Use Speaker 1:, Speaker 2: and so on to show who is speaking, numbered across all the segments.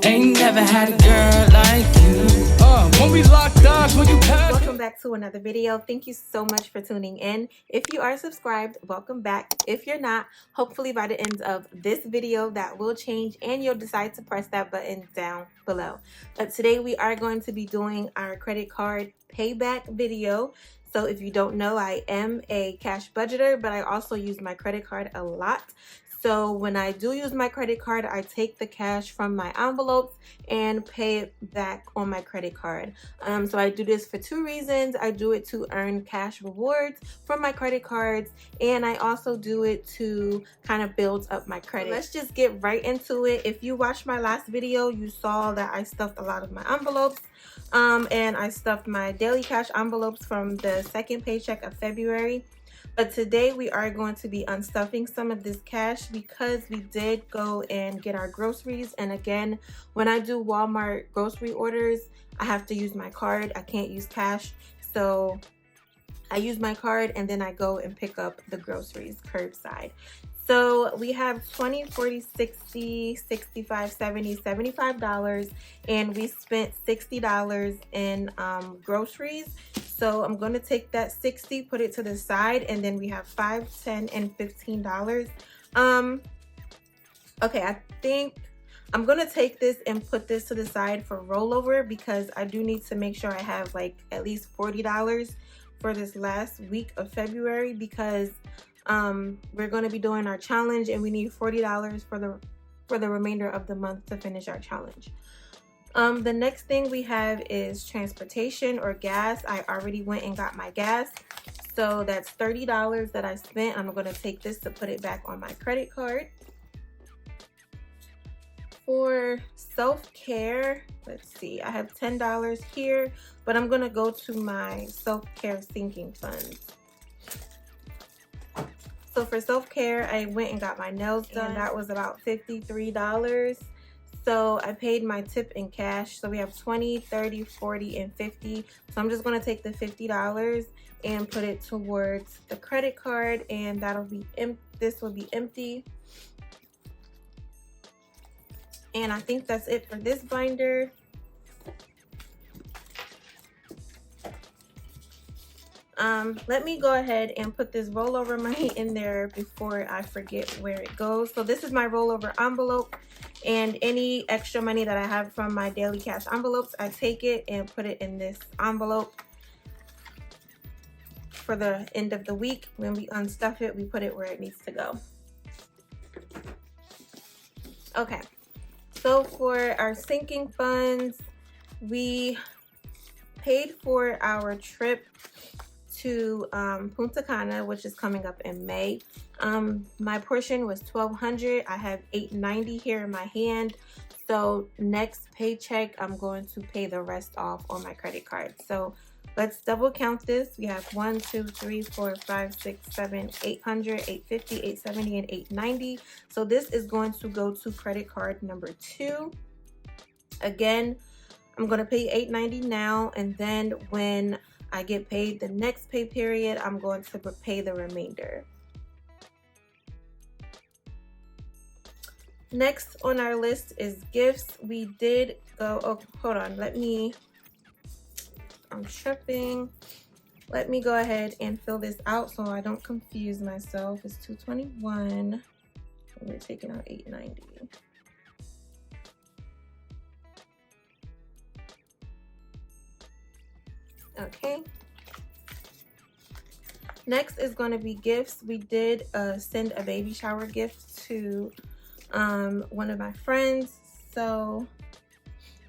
Speaker 1: Ain't never had a girl like you. When we locked eyes, when you passed.
Speaker 2: Welcome back to another video. Thank you so much for tuning in. If you are subscribed, welcome back. If you're not, hopefully by the end of this video that will change and you'll decide to press that button down below. But today we are going to be doing our credit card payback video. So if you don't know, I am a cash budgeter, but I also use my credit card a lot. So when I do use my credit card, I take the cash from my envelopes and pay it back on my credit card. So I do this for two reasons. I do it to earn cash rewards from my credit cards, and I also do it to kind of build up my credit. Let's just get right into it. If you watched my last video, you saw that I stuffed a lot of my envelopes. And I stuffed my daily cash envelopes from the second paycheck of February. But today we are going to be unstuffing some of this cash because we did go and get our groceries. And again, when I do Walmart grocery orders, I have to use my card. I can't use cash. So I use my card and then I go and pick up the groceries curbside. So we have $20, $40, $60, $65, $70, $75, and we spent $60 in groceries. So I'm going to take that $60, put it to the side, and then we have $5, $10, and $15. Okay, I think I'm going to take this and put this to the side for rollover because I do need to make sure I have like at least $40 for this last week of February because we're going to be doing our challenge and we need $40 for the remainder of the month to finish our challenge. The next thing we have is transportation or gas. I already went and got my gas. So that's $30 that I spent. I'm going to take this to put it back on my credit card. For self-care, let's see, I have $10 here, but I'm going to go to my self-care sinking funds. So for self-care, I went and got my nails done. That was about $53. So I paid my tip in cash. So we have 20, 30, 40, and 50. So I'm just going to take the $50 and put it towards the credit card, and that'll be this will be empty. And I think that's it for this binder. Let me go ahead and put this rollover money in there before I forget where it goes. So this is my rollover envelope, and any extra money that I have from my daily cash envelopes, I take it and put it in this envelope. For the end of the week, when we unstuff it, we put it where it needs to go. Okay, so for our sinking funds, we paid for our trip to Punta Cana, which is coming up in May. My portion was $1,200. I have $890 here in my hand. So next paycheck, I'm going to pay the rest off on my credit card. So let's double count this. We have 1, 2, 3, 4, 5, 6, 7, 800, 850, 870, and 890. So this is going to go to credit card number 2. Again, I'm going to pay $890 now, and then when I get paid the next pay period, I'm going to pay the remainder. Next on our list is gifts. We did go, oh, hold on, I'm tripping. Let me go ahead and fill this out so I don't confuse myself. It's $221, and we're taking out $890. Okay. Next is going to be gifts. We did send a baby shower gift to one of my friends. So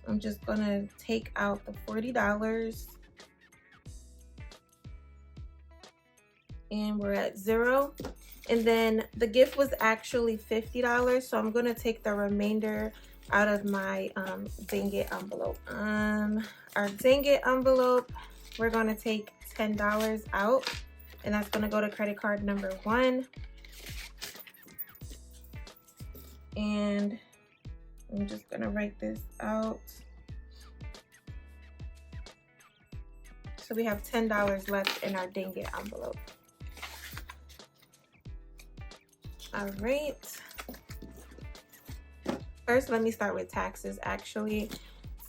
Speaker 2: I'm just going to take out the $40. And we're at 0. And then the gift was actually $50. So I'm going to take the remainder out of my Dang It envelope. Our Dang It envelope, we're going to take $10 out, and that's going to go to credit card number 1. And I'm just going to write this out. So we have $10 left in our Dang It envelope. All right. First, let me start with taxes actually.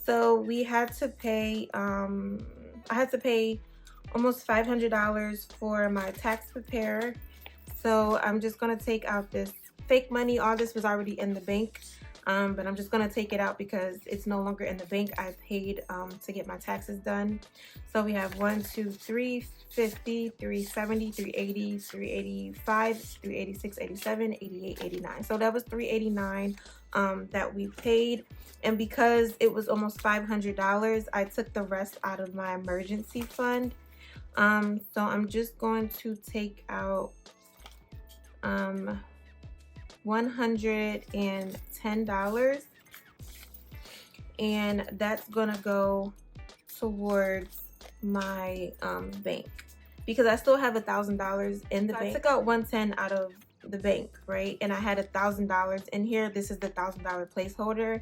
Speaker 2: So we had to pay, I had to pay almost $500 for my tax preparer. So I'm just gonna take out this fake money. All this was already in the bank, but I'm just gonna take it out because it's no longer in the bank. I paid to get my taxes done. So we have 1, 2, 3, 50, 370, 380, 385, 386, 87, 88, 89. So that was $389 that we paid. And because it was almost $500, I took the rest out of my emergency fund. So I'm just going to take out $110, and that's gonna go towards my bank because I still have $1,000 in the bank. I took out 110 out of the bank, right? And I had $1,000 in here. This is the $1,000 placeholder.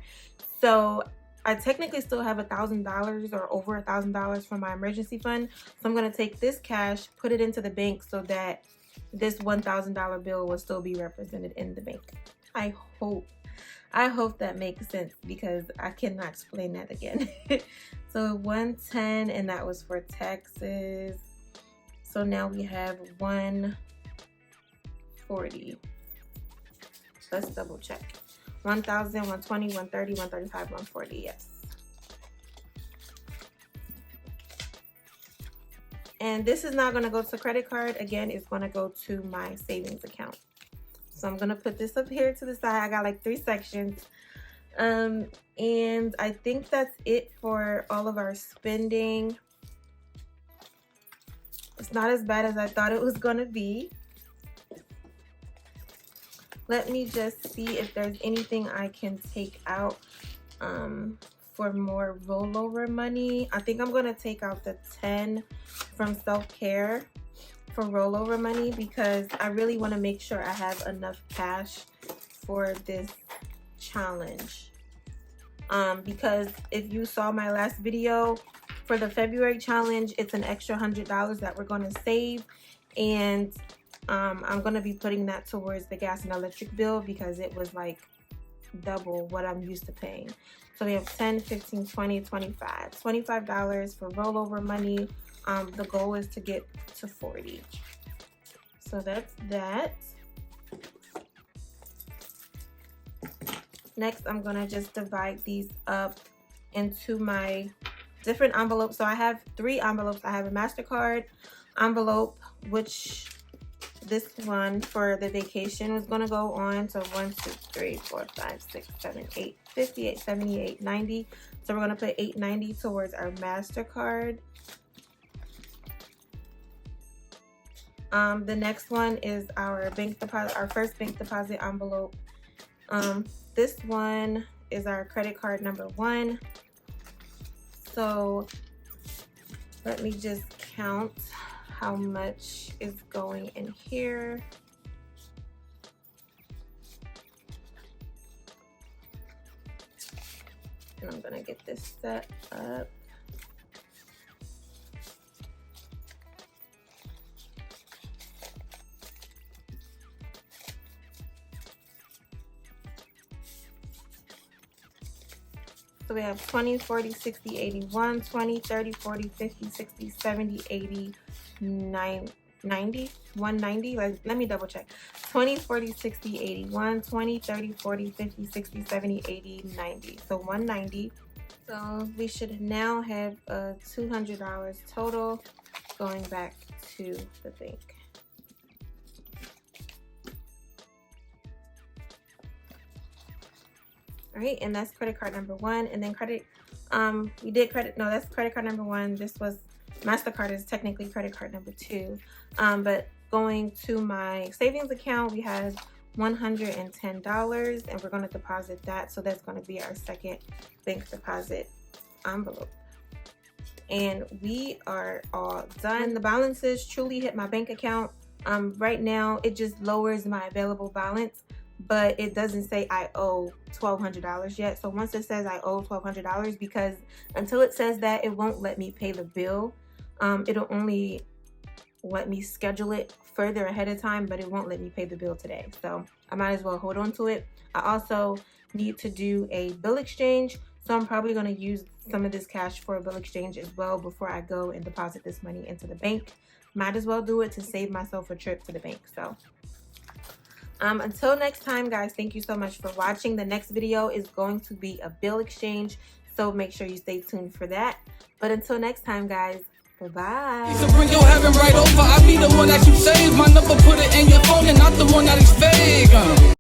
Speaker 2: So I technically still have $1,000 or over $1,000 from my emergency fund. So I'm gonna take this cash, put it into the bank so that this $1,000 bill will still be represented in the bank. I hope that makes sense because I cannot explain that again. So 110, and that was for taxes. So now we have 140. Let's double check. 1,000, 120, 130, 135, 140, yes. And this is not gonna go to credit card. Again, it's gonna go to my savings account. So I'm gonna put this up here to the side. I got like 3 sections. And I think that's it for all of our spending. It's not as bad as I thought it was gonna be. Let me just see if there's anything I can take out for more rollover money. I think I'm gonna take out the 10 from self-care for rollover money because I really want to make sure I have enough cash for this challenge. Because if you saw my last video for the February challenge, it's an extra $100 that we're going to save, and I'm going to be putting that towards the gas and electric bill because it was like double what I'm used to paying. So we have 10, 15, 20, 25. $25 for rollover money. The goal is to get to 40. So that's that. Next, I'm gonna just divide these up into my different envelopes. So I have 3 envelopes. I have a MasterCard envelope, which this one for the vacation was gonna go on. So 1, 2, 3, 4, 5, 6, 7, 8, 58, 78, 90. So we're gonna put $890 towards our MasterCard. The next one is our bank deposit, our first bank deposit envelope. This one is our credit card number 1. So let me just count how much is going in here. And I'm gonna get this set up. So we have 20, 40, 60, 81, 20, 30, 40, 50, 60, 70, 80, 90, 190. Like, let me double check. 20, 40, 60, 81, 20, 30, 40, 50, 60, 70, 80, 90. So 190. So we should now have $200 total going back to the bank. All right, and that's credit card number 1. And then we did credit, no, that's credit card number 1. This was, MasterCard is technically credit card number 2. But going to my savings account, we have $110, and we're going to deposit that. So that's going to be our second bank deposit envelope. And we are all done. The balances truly hit my bank account. Right now, it just lowers my available balance, but it doesn't say I owe $1,200 yet. So once it says I owe $1,200, because until it says that, it won't let me pay the bill. It'll only let me schedule it further ahead of time, but it won't let me pay the bill today. So I might as well hold on to it. I also need to do a bill exchange. So I'm probably going to use some of this cash for a bill exchange as well before I go and deposit this money into the bank. Might as well do it to save myself a trip to the bank. So until next time, guys, thank you so much for watching. The next video is going to be a bill exchange, so make sure you stay tuned for that. But until next time, guys, bye-bye.
Speaker 1: So bring your heaven right over. I be the one that you save. My number, put it in your phone and not the one that is fake.